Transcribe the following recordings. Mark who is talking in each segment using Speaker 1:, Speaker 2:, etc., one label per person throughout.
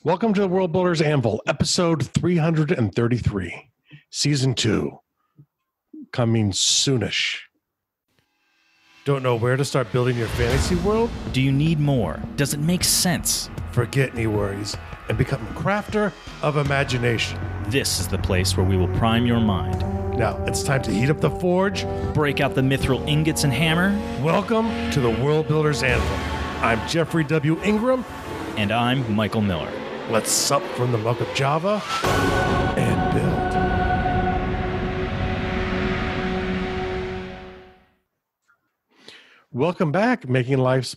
Speaker 1: Welcome to the World Builders Anvil, episode 333, season 2, coming soonish. Don't know where to start building your fantasy world?
Speaker 2: Do you need more? Does it make sense?
Speaker 1: Forget any worries and become a crafter of imagination.
Speaker 2: This is the place where we will prime your mind.
Speaker 1: Now, it's time to heat up the forge.
Speaker 2: Break out the mithril ingots and hammer.
Speaker 1: Welcome to the World Builders Anvil. I'm Jeffrey W. Ingram.
Speaker 2: And I'm Michael Miller.
Speaker 1: Let's sup from the milk of Java and build. Welcome back, making Michael's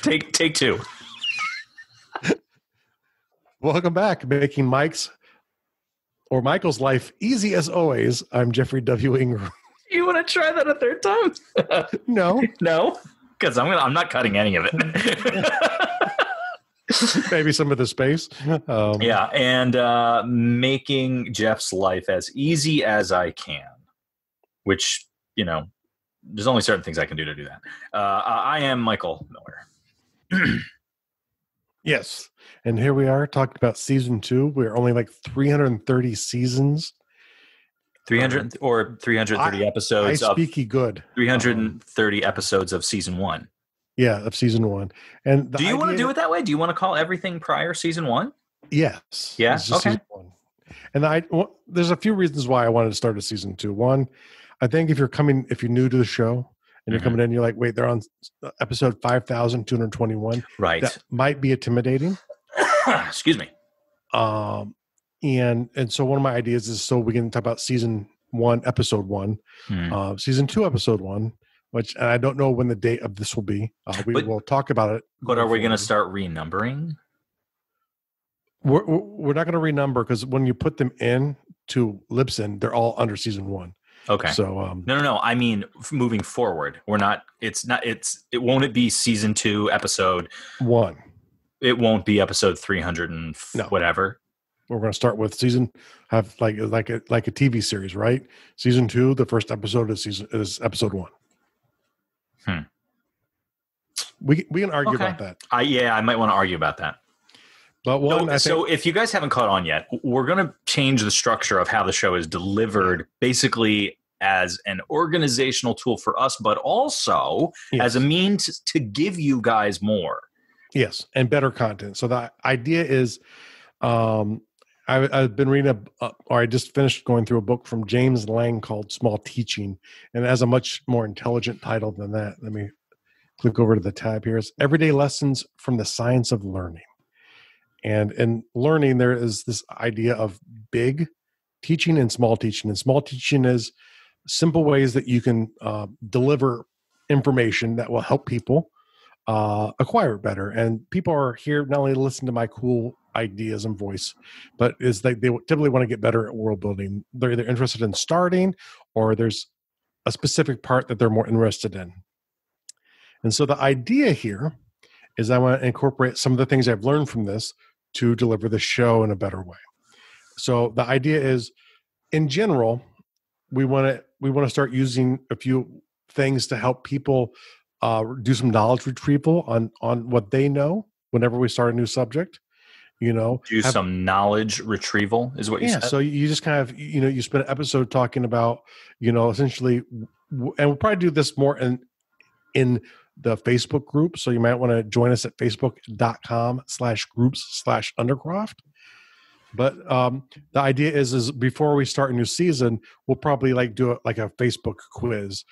Speaker 3: Take two.
Speaker 1: Welcome back, making Michael's life easy as always. I'm Jeffrey W. Ingram.
Speaker 3: You want to try that a third time?
Speaker 1: No.
Speaker 3: No? Because I'm not cutting any of it.
Speaker 1: Maybe some of the space.
Speaker 3: Yeah, and making Jeff's life as easy as I can, which, there's only certain things I can do to do that. I am Michael Miller.
Speaker 1: Yes. And here we are talking about season 2. We're only like 330 seasons.
Speaker 3: 300 or 330 episodes.
Speaker 1: I speaky good.
Speaker 3: 330 episodes of season 1.
Speaker 1: Yeah, of season 1. And
Speaker 3: do you want to do it that way? Do you want to call everything prior season 1?
Speaker 1: Yes.
Speaker 3: Yeah. Okay.
Speaker 1: Season 1. And there's a few reasons why I wanted to start a season 2. One, I think if you're new to the show and you're coming in, you're like, wait, they're on episode 5,221.
Speaker 3: Right.
Speaker 1: That might be intimidating.
Speaker 3: Excuse me.
Speaker 1: And so one of my ideas is so we can talk about season 1, episode 1, season 2, episode 1, which and I don't know when the date of this will be. We'll talk about it.
Speaker 3: But are we going to start renumbering?
Speaker 1: We're not going to renumber because when you put them in to Libsyn, they're all under season 1.
Speaker 3: Okay.
Speaker 1: So
Speaker 3: no. I mean, moving forward, we're not. It won't be season 2, episode
Speaker 1: 1.
Speaker 3: It won't be episode 300 and whatever.
Speaker 1: We're going to start with have like a TV series, right? Season 2, the first episode is episode 1. We can argue about that.
Speaker 3: I might want to argue about that.
Speaker 1: But
Speaker 3: so if you guys haven't caught on yet, we're going to change the structure of how the show is delivered, basically as an organizational tool for us, but also as a means to give you guys more.
Speaker 1: Yes, and better content. So the idea is, I've been reading I just finished going through a book from James Lang called Small Teaching, and it has a much more intelligent title than that. Let me click over to the tab here. It's Everyday Lessons from the Science of Learning. And in learning, there is this idea of big teaching and small teaching. And small teaching is simple ways that you can deliver information that will help people acquire it better. And people are here not only to listen to my cool ideas and voice, but is they typically want to get better at world building. They're either interested in starting or there's a specific part that they're more interested in. And so the idea here is I want to incorporate some of the things I've learned from this to deliver the show in a better way. So the idea is, in general, we want to start using a few things to help people do some knowledge retrieval on what they know whenever we start a new subject.
Speaker 3: Some knowledge retrieval is what you said.
Speaker 1: So you just kind of you spend an episode talking about essentially, and we'll probably do this more in the Facebook group. So you might want to join us at facebook.com/groups/Undercroft. But the idea is before we start a new season, we'll probably do a Facebook quiz,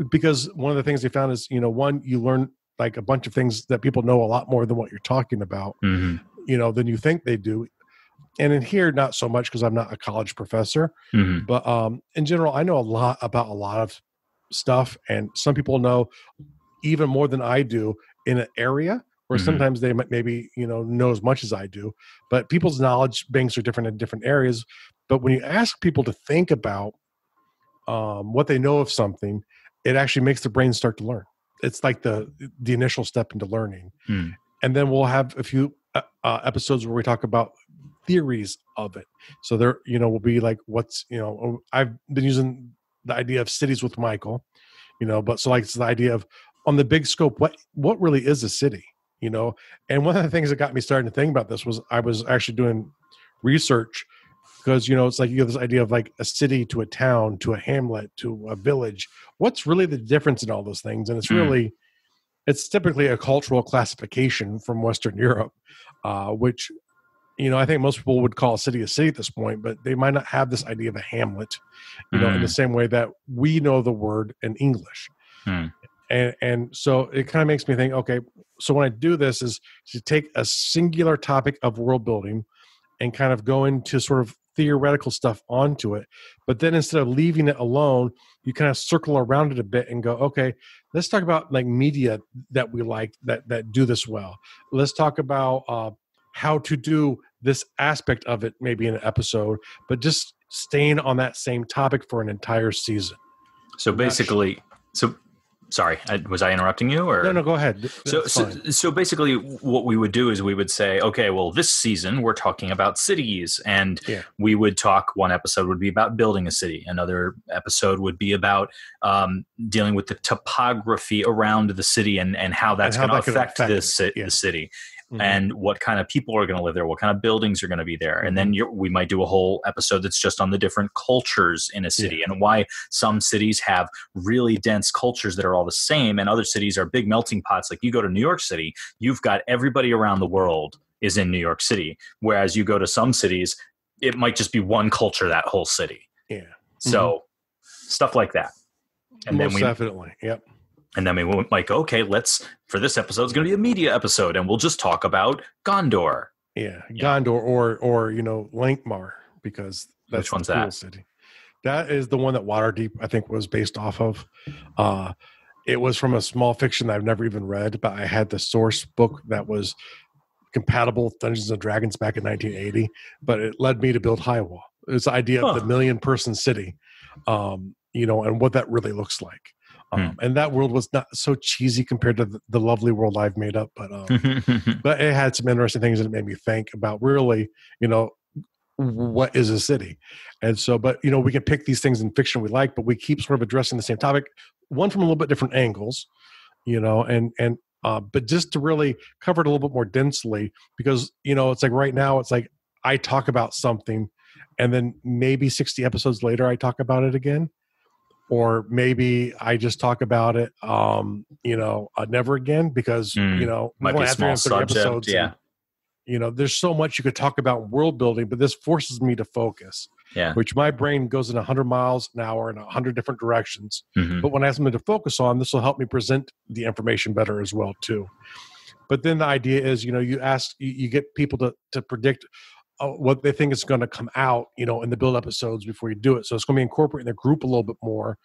Speaker 1: because one of the things they found is, one, you learn a bunch of things that people know a lot more than what you're talking about, than you think they do. And in here, not so much because I'm not a college professor, but in general, I know a lot about a lot of stuff, and some people know even more than I do in an area where sometimes they might maybe know as much as I do, but people's knowledge banks are different in different areas. But when you ask people to think about what they know of something, it actually makes the brain start to learn. It's like the initial step into learning. And then we'll have a few episodes where we talk about theories of it. So there will be I've been using the idea of cities with Michael, but so it's the idea of on the big scope, what really is a city? you know. And one of the things that got me starting to think about this was I was actually doing research because, you know, it's like you have this idea of like a city to a town to a hamlet to a village. What's really the difference in all those things? And it's really, it's typically a cultural classification from Western Europe, which, you know, I think most people would call a city at this point, but they might not have this idea of a hamlet, you know, in the same way that we know the word in English. And so it kind of makes me think, okay, so when I do this is to take a singular topic of world building and kind of go into sort of theoretical stuff onto it. But then instead of leaving it alone, you kind of circle around it a bit and go, okay, let's talk about like media that we like that do this well. Let's talk about how to do this aspect of it, maybe in an episode, but just staying on that same topic for an entire season.
Speaker 3: So basically, sorry, was I interrupting you? Or
Speaker 1: no, go ahead.
Speaker 3: So basically, what we would do is we would say, okay, well, this season we're talking about cities, and we would talk. One episode would be about building a city. Another episode would be about dealing with the topography around the city and how that's going to affect the city. And what kind of people are going to live there, what kind of buildings are going to be there. And then we might do a whole episode that's just on the different cultures in a city and why some cities have really dense cultures that are all the same and other cities are big melting pots. Like you go to New York City, you've got everybody around the world is in New York City. Whereas you go to some cities, it might just be one culture, that whole city. Yeah. So stuff like that. And
Speaker 1: most definitely. Yep.
Speaker 3: And then we might go, okay, for this episode, it's going to be a media episode, and we'll just talk about Gondor.
Speaker 1: Yeah, Gondor or you know, Lankmar, because that's
Speaker 3: which one's
Speaker 1: the cool
Speaker 3: that?
Speaker 1: City. That is the one that Waterdeep, I think, was based off of. It was from a small fiction that I've never even read, but I had the source book that was compatible with Dungeons and Dragons back in 1980, but it led me to build Highwall. It's the idea of the million-person city, you know, and what that really looks like. And that world was not so cheesy compared to the lovely world I've made up, but but it had some interesting things that made me think about really, you know, what is a city. And so, but you know, we can pick these things in fiction we like, but we keep sort of addressing the same topic, one from a little bit different angles, you know, and but just to really cover it a little bit more densely, because you know, it's like right now, it's like I talk about something, and then maybe 60 episodes later, I talk about it again. Or maybe I just talk about it, you know, never again because, you know,
Speaker 3: might be a small subject.
Speaker 1: Episodes and, you know, there's so much you could talk about in world building, but this forces me to focus, which my brain goes in 100 miles an hour in 100 different directions. But when I have something to focus on, this will help me present the information better as well, too. But then the idea is, you know, you get people to predict what they think is going to come out, you know, in the build episodes before you do it. So it's going to be incorporating the group a little bit more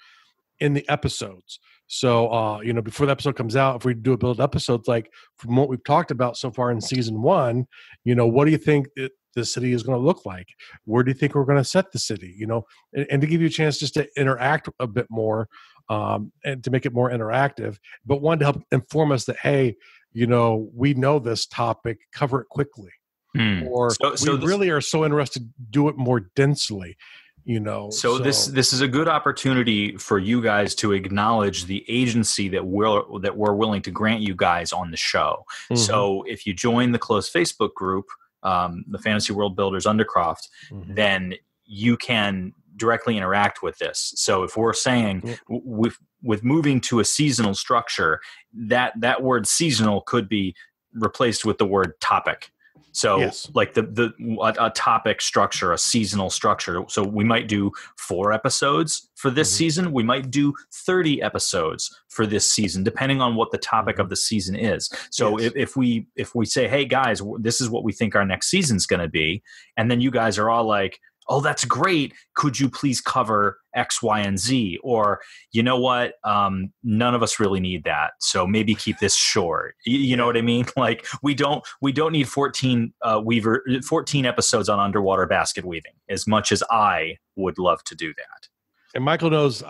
Speaker 1: in the episodes. So, you know, before the episode comes out, if we do a build episode, like from what we've talked about so far in season 1, you know, what do you think the city is going to look like? Where do you think we're going to set the city? You know, and to give you a chance just to interact a bit more and to make it more interactive, but one to help inform us that, hey, you know, we know this topic, cover it quickly. Or we really are so interested to do it more densely, you know.
Speaker 3: So this is a good opportunity for you guys to acknowledge the agency that we're willing to grant you guys on the show. So if you join the closed Facebook group, the Fantasy World Builders Undercroft, then you can directly interact with this. So if we're saying with moving to a seasonal structure, that word seasonal could be replaced with the word topic. So like a topic structure, a seasonal structure. So we might do 4 episodes for this season. We might do 30 episodes for this season, depending on what the topic of the season is. So if we say, hey guys, this is what we think our next season's going to be. And then you guys are all like, oh, that's great. Could you please cover X, Y, and Z? Or, you know what? None of us really need that. So maybe keep this short. You know what I mean? Like we don't need 14 episodes on underwater basket weaving as much as I would love to do that.
Speaker 1: And Michael knows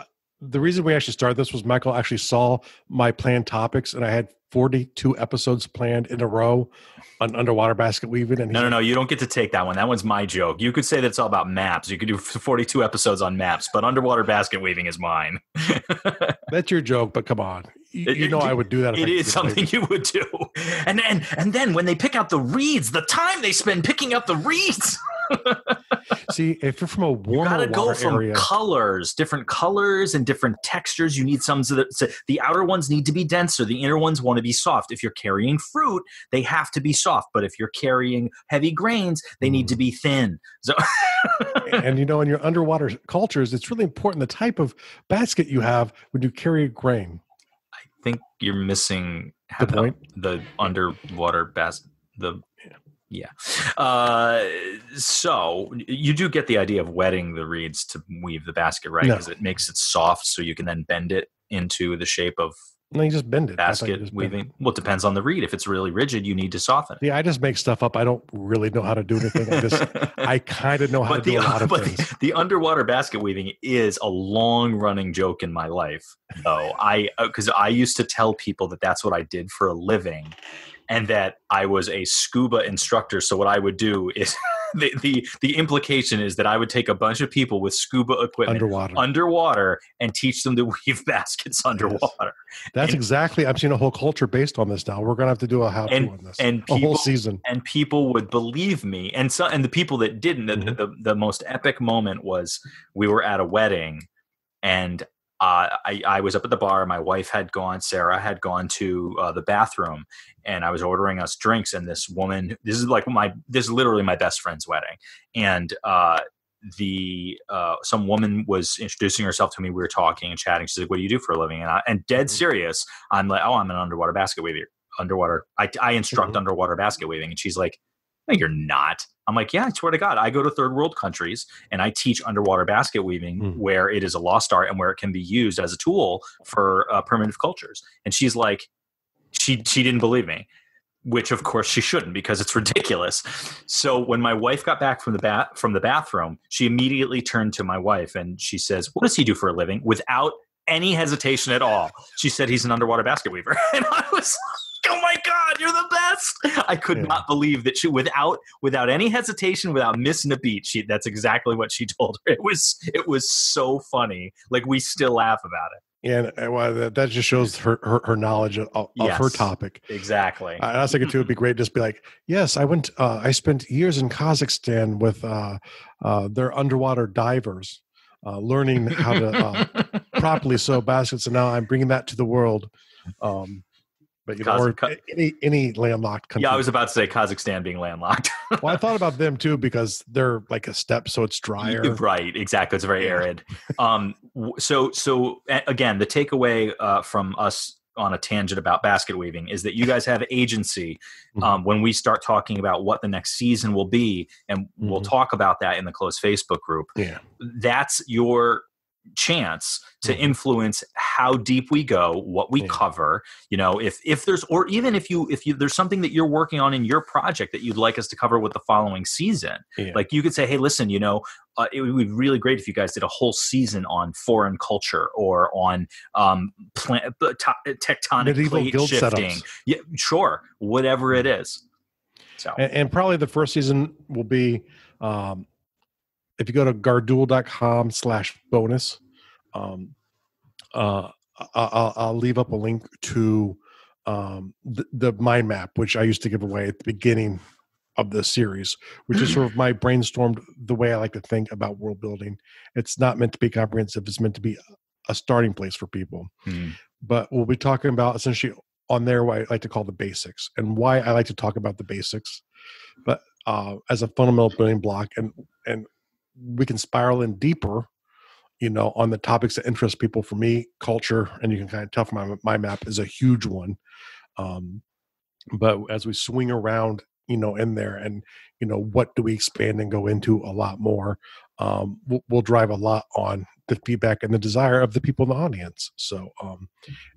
Speaker 1: the reason we actually started this was Michael actually saw my planned topics, and I had 42 episodes planned in a row on underwater basket weaving. And
Speaker 3: No, you don't get to take that one. That one's my joke. You could say that it's all about maps. You could do 42 episodes on maps, but underwater basket weaving is mine.
Speaker 1: That's your joke, but come on. You know I would do that.
Speaker 3: It is something you would do. And then when they pick out the reeds, the time they spend picking out the reeds.
Speaker 1: See, if you're from a warmer
Speaker 3: water area, you gotta go from
Speaker 1: area,
Speaker 3: different colors and different textures. You need some so the outer ones need to be denser. The inner ones want to be soft. If you're carrying fruit, they have to be soft. But if you're carrying heavy grains, they need to be thin. So,
Speaker 1: and in your underwater cultures, it's really important the type of basket you have when you carry a grain.
Speaker 3: I think you're missing
Speaker 1: the point.
Speaker 3: The underwater basket. Yeah. So you do get the idea of wetting the reeds to weave the basket, right? Because it makes it soft, so you can then bend it into the shape of.
Speaker 1: No, you just bend it.
Speaker 3: Basket weaving. Well, it depends on the reed. If it's really rigid, you need to soften it.
Speaker 1: Yeah, I just make stuff up. I don't really know how to do anything. I kind of know how to do a lot of things.
Speaker 3: The underwater basket weaving is a long-running joke in my life, though. Because I used to tell people that that's what I did for a living, and that I was a scuba instructor. So what I would do is the implication is that I would take a bunch of people with scuba equipment underwater and teach them to weave baskets underwater. Yes.
Speaker 1: That's exactly. I'm seeing a whole culture based on this now. We're going to have to do a how-to on this.
Speaker 3: And
Speaker 1: a whole season.
Speaker 3: And people would believe me. And the people that didn't, the most epic moment was we were at a wedding, and I was up at the bar. My wife Sarah had gone to the bathroom, and I was ordering us drinks. And this woman, this is literally my best friend's wedding. And some woman was introducing herself to me. We were talking and chatting. She's like, "What do you do for a living?" And dead serious, I'm like, "Oh, I'm an underwater basket weaver. I instruct underwater basket weaving." And she's like, "No, you're not." I'm like, "Yeah, I swear to God, I go to third world countries and I teach underwater basket weaving where it is a lost art and where it can be used as a tool for primitive cultures." And she's like, she didn't believe me, which of course she shouldn't, because it's ridiculous. So when my wife got back from the bathroom, she immediately turned to my wife and she says, "What does he do for a living?" Without any hesitation at all, she said, "He's an underwater basket weaver." And I was like, "Oh my God, you're the best!" I could not believe that she, without any hesitation, without missing a beat, that's exactly what she told her. It was so funny. Like, we still laugh about it.
Speaker 1: And that just shows her knowledge of her topic.
Speaker 3: Exactly.
Speaker 1: I was thinking too, it'd be great to just be like, "Yes, I spent years in Kazakhstan with their underwater divers, learning how to properly sew baskets, and now I'm bringing that to the world." But or any landlocked country.
Speaker 3: Yeah, I was about to say Kazakhstan being landlocked.
Speaker 1: Well, I thought about them too, because they're like a steppe, so it's drier.
Speaker 3: Right, exactly. It's very arid. So again, the takeaway from us on a tangent about basket weaving is that you guys have agency when we start talking about what the next season will be, and we'll talk about that in the closed Facebook group.
Speaker 1: Yeah,
Speaker 3: that's your chance to influence how deep we go, what we cover. If there's, or even if there's something that you're working on in your project that you'd like us to cover with the following season, like you could say, "Hey, listen, it would be really great if you guys did a whole season on foreign culture or on tectonic
Speaker 1: medieval
Speaker 3: plate
Speaker 1: guild
Speaker 3: shifting."
Speaker 1: Setups.
Speaker 3: Yeah, sure, whatever it is. So,
Speaker 1: and probably the first season will be, if you go to gardoul.com/bonus, I'll leave up a link to the mind map, which I used to give away at the beginning of the series, which is sort of my brainstormed the way I like to think about world building. It's not meant to be comprehensive. It's meant to be a starting place for people. But we'll be talking about essentially on there what I like to call the basics, and why I like to talk about the basics, but as a fundamental building block, and we can spiral in deeper, on the topics that interest people. For me, culture, and you can kind of tell from my map, is a huge one. But as we swing around, in there, and what do we expand and go into a lot more, will drive a lot on the feedback and the desire of the people in the audience. So,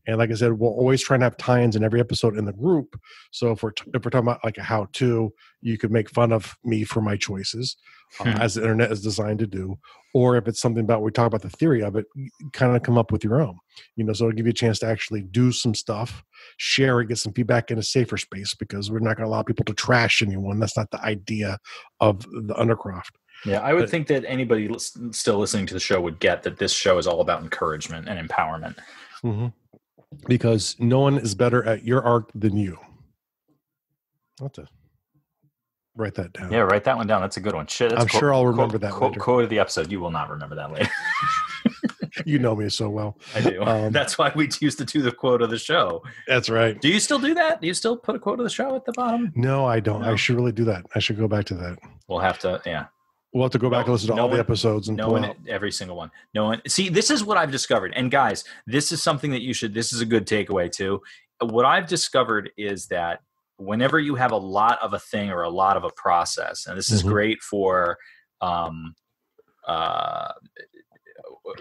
Speaker 1: and like I said, we'll always try and have tie-ins in every episode in the group. So if we're talking about like a how-to, you could make fun of me for my choices, as the internet is designed to do. Or if it's something about we talk about the theory of it, kind of come up with your own. So it'll give you a chance to actually do some stuff, share it, get some feedback in a safer space, because we're not going to allow people to trash anyone. That's not the idea of the Undercroft.
Speaker 3: Yeah, I would think that anybody still listening to the show would get that this show is all about encouragement and empowerment.
Speaker 1: Mm-hmm. Because no one is better at your arc than you. I'll have to write that down.
Speaker 3: Yeah, write that one down. That's a good one. Shit,
Speaker 1: I'm sure I'll remember that later.
Speaker 3: Quote of the episode. You will not remember that later.
Speaker 1: You know me so well.
Speaker 3: I do. That's why we used to do the quote of the show.
Speaker 1: That's right.
Speaker 3: Do you still do that? Do you still put a quote of the show at the bottom?
Speaker 1: No, I don't. No. I should really do that. I should go back to that.
Speaker 3: We'll have to, yeah.
Speaker 1: We'll have to go back and listen to all the episodes and pull out
Speaker 3: every single one. No one. See, this is what I've discovered. And guys, this is something that this is a good takeaway too. What I've discovered is that whenever you have a lot of a thing or a lot of a process, and this is great for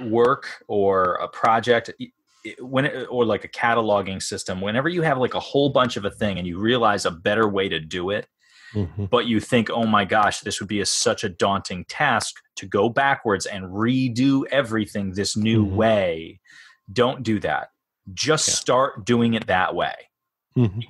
Speaker 3: work or a project, or like a cataloging system, whenever you have like a whole bunch of a thing and you realize a better way to do it, but you think, oh my gosh, this would be such a daunting task to go backwards and redo everything this new way. Don't do that. Just start doing it that way.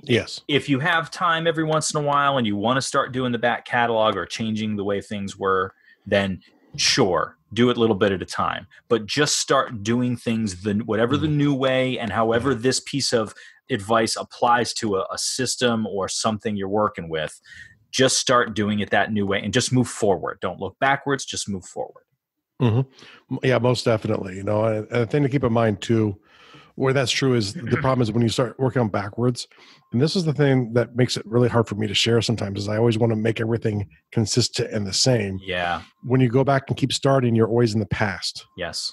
Speaker 1: Yes.
Speaker 3: If you have time every once in a while and you want to start doing the back catalog or changing the way things were, then sure, do it a little bit at a time. But just start doing things whatever the new way, and however this piece of advice applies to a system or something you're working with. Just start doing it that new way and just move forward. Don't look backwards, just move forward.
Speaker 1: Yeah, most definitely. And a thing to keep in mind too, where that's true, is the problem is when you start working on backwards, and this is the thing that makes it really hard for me to share sometimes, is I always want to make everything consistent and the same.
Speaker 3: Yeah.
Speaker 1: When you go back and keep starting, you're always in the past.
Speaker 3: Yes.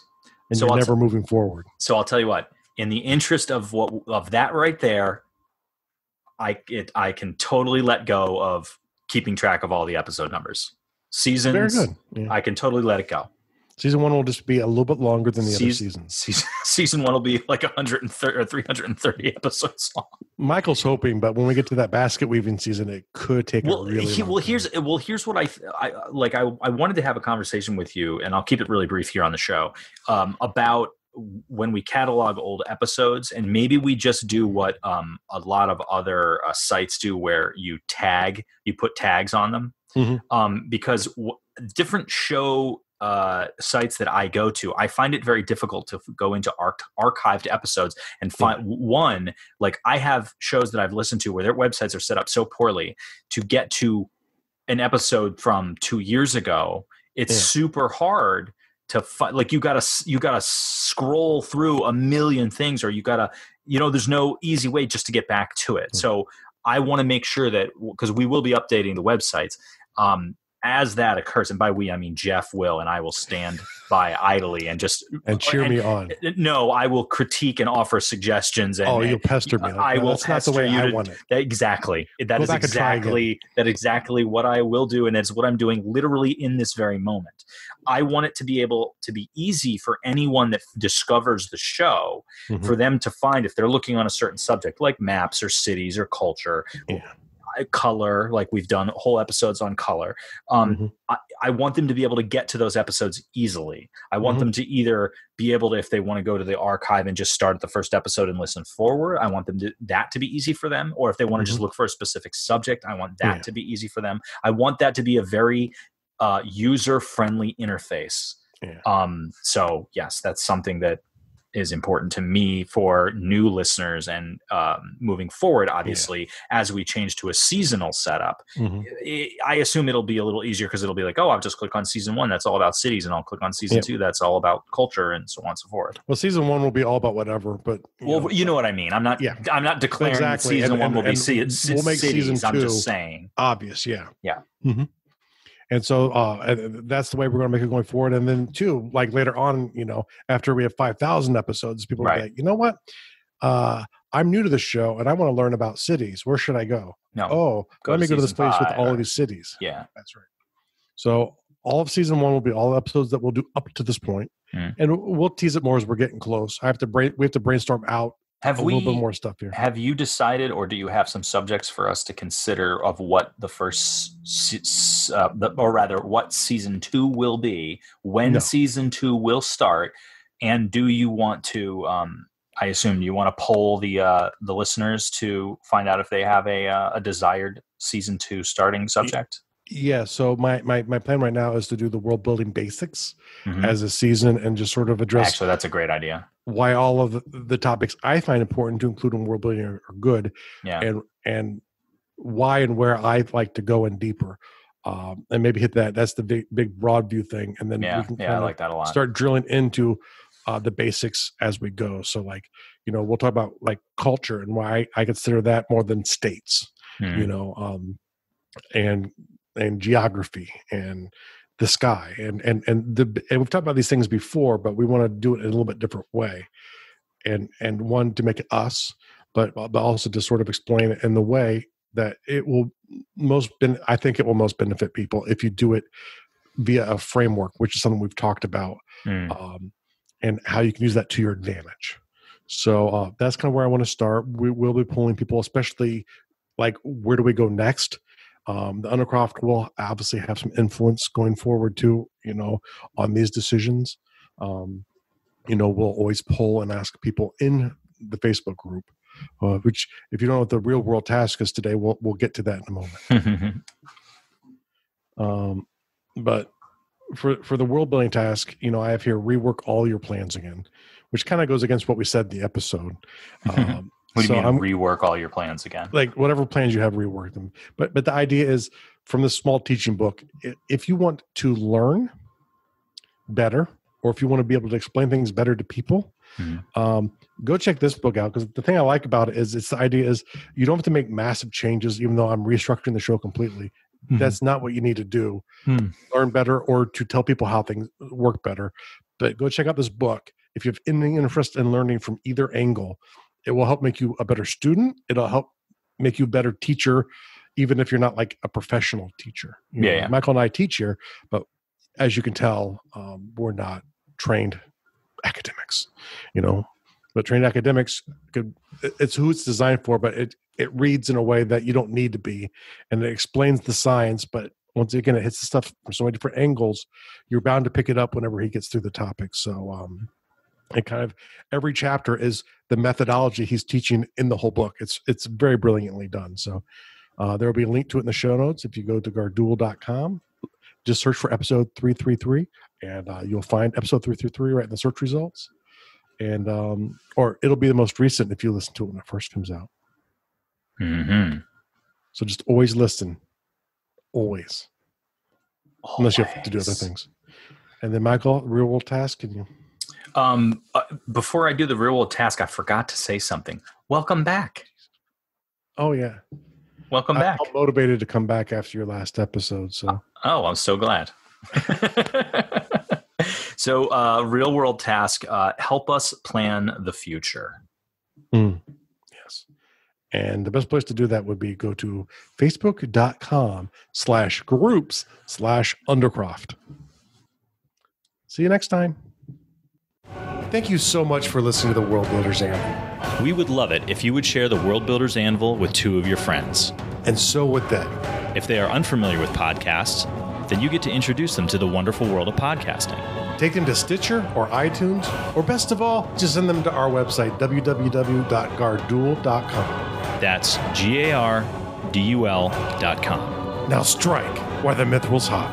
Speaker 1: And so you're never moving forward.
Speaker 3: So I'll tell you what, in the interest of that right there, I can totally let go of keeping track of all the episode numbers. Seasons. Very good. Yeah. I can totally let it go.
Speaker 1: Season 1 will just be a little bit longer than the other seasons.
Speaker 3: Season 1 will be like 130 or 330 episodes long.
Speaker 1: Michael's hoping, but when we get to that basket weaving season, it could take a really long time.
Speaker 3: Here's what I wanted to have a conversation with you, and I'll keep it really brief here on the show, about when we catalog old episodes, and maybe we just do what a lot of other sites do, where you put tags on them, because different show sites that I go to, I find it very difficult to go into archived episodes and find one. Like, I have shows that I've listened to where their websites are set up so poorly to get to an episode from 2 years ago. It's super hard to find. Like, you gotta scroll through a million things, or you gotta, there's no easy way just to get back to it. So I want to make sure that, because we will be updating the websites, as that occurs, and by we, I mean Jeff will, and I will stand by idly and just
Speaker 1: cheer me on.
Speaker 3: No, I will critique and offer suggestions. And,
Speaker 1: you'll pester me.
Speaker 3: I will pester you. I want it. Exactly. That is exactly what I will do, and it's what I'm doing literally in this very moment. I want it to be able to be easy for anyone that discovers the show, for them to find, if they're looking on a certain subject like maps or cities or culture. Color, like we've done whole episodes on color. I want them to be able to get to those episodes easily. I want them to either be able to, if they want to go to the archive and just start at the first episode and listen forward, I want them that to be easy for them. Or if they want to just look for a specific subject, I want that to be easy for them. I want that to be a very user-friendly interface. So yes, that's something that is important to me for new listeners, and moving forward, obviously, as we change to a seasonal setup, I assume it'll be a little easier, because it'll be like, I'll just click on season 1, that's all about cities, and I'll click on season 2, that's all about culture, and so on and so forth.
Speaker 1: Well, season 1 will be all about whatever, but
Speaker 3: you know what I mean. I'm not declaring that season 1 will be cities.
Speaker 1: We'll make season 2
Speaker 3: I'm just saying
Speaker 1: obvious. And so that's the way we're going to make it going forward. And then too, like later on, after we have 5,000 episodes, people will be like, you know what? I'm new to the show and I want to learn about cities. Where should I go?
Speaker 3: Let
Speaker 1: me go to this place with all of these cities.
Speaker 3: Yeah,
Speaker 1: that's right. So all of season 1 will be all episodes that we'll do up to this point. And we'll tease it more as we're getting close. We have to brainstorm out little bit more stuff here.
Speaker 3: Have you decided, or do you have some subjects for us to consider of what the first, what season 2 will be, when season 2 will start, and do you want to? I assume you want to poll the listeners to find out if they have a desired season 2 starting subject.
Speaker 1: Yeah, so my plan right now is to do the world building basics as a season and just sort of address.
Speaker 3: Actually, that's a great idea.
Speaker 1: Why all of the topics I find important to include in world building are good, and why and where I'd like to go in deeper, and maybe hit that. That's the big broad view thing, and then we can
Speaker 3: I like that a lot.
Speaker 1: Start drilling into the basics as we go. So, like, we'll talk about like culture and why I consider that more than states. And geography and the sky and we've talked about these things before, but we want to do it in a little bit different way, and one to make it us, but also to sort of explain it in the way that it will I think it will most benefit people if you do it via a framework, which is something we've talked about, and how you can use that to your advantage. So that's kind of where I want to start. We will be pulling people, especially like where do we go next. The Undercroft will obviously have some influence going forward too, on these decisions. We'll always poll and ask people in the Facebook group, which if you don't know what the real world task is today, we'll get to that in a moment. But for the world building task, I have here rework all your plans again, which kind of goes against what we said in the episode.
Speaker 3: What do you mean rework all your plans again?
Speaker 1: Like whatever plans you have, rework them. But the idea is from this small teaching book, if you want to learn better, or if you want to be able to explain things better to people, go check this book out. Because the thing I like about it is the idea is you don't have to make massive changes, even though I'm restructuring the show completely. That's not what you need to do. Learn better or to tell people how things work better. But go check out this book. If you have any interest in learning from either angle, it will help make you a better student. It'll help make you a better teacher, even if you're not like a professional teacher. Michael and I teach here, but as you can tell, we're not trained academics, but trained academics it's who it's designed for, but it reads in a way that you don't need to be. And it explains the science, but once again, it hits the stuff from so many different angles. You're bound to pick it up whenever he gets through the topic. So, and kind of every chapter is the methodology he's teaching in the whole book. It's very brilliantly done. So there will be a link to it in the show notes. If you go to garduel.com, just search for episode 333, and you'll find episode 333 right in the search results. And or it'll be the most recent if you listen to it when it first comes out. So just always listen. Always. Unless you have to do other things. And then Michael, real world task, can you...
Speaker 3: Before I do the real world task, I forgot to say something. Welcome back.
Speaker 1: Oh yeah.
Speaker 3: Welcome back.
Speaker 1: I'm motivated to come back after your last episode. So.
Speaker 3: I'm so glad. So, real world task, help us plan the future.
Speaker 1: Yes. And the best place to do that would be go to facebook.com/groups/Undercroft. See you next time. Thank you so much for listening to the World Builders Anvil.
Speaker 2: We would love it if you would share the World Builders Anvil with 2 of your friends.
Speaker 1: And so would they.
Speaker 2: If they are unfamiliar with podcasts, then you get to introduce them to the wonderful world of podcasting.
Speaker 1: Take them to Stitcher or iTunes, or best of all, just send them to our website, www.garduel.com.
Speaker 2: That's GARDUL.com.
Speaker 1: Now strike while the mithril's hot.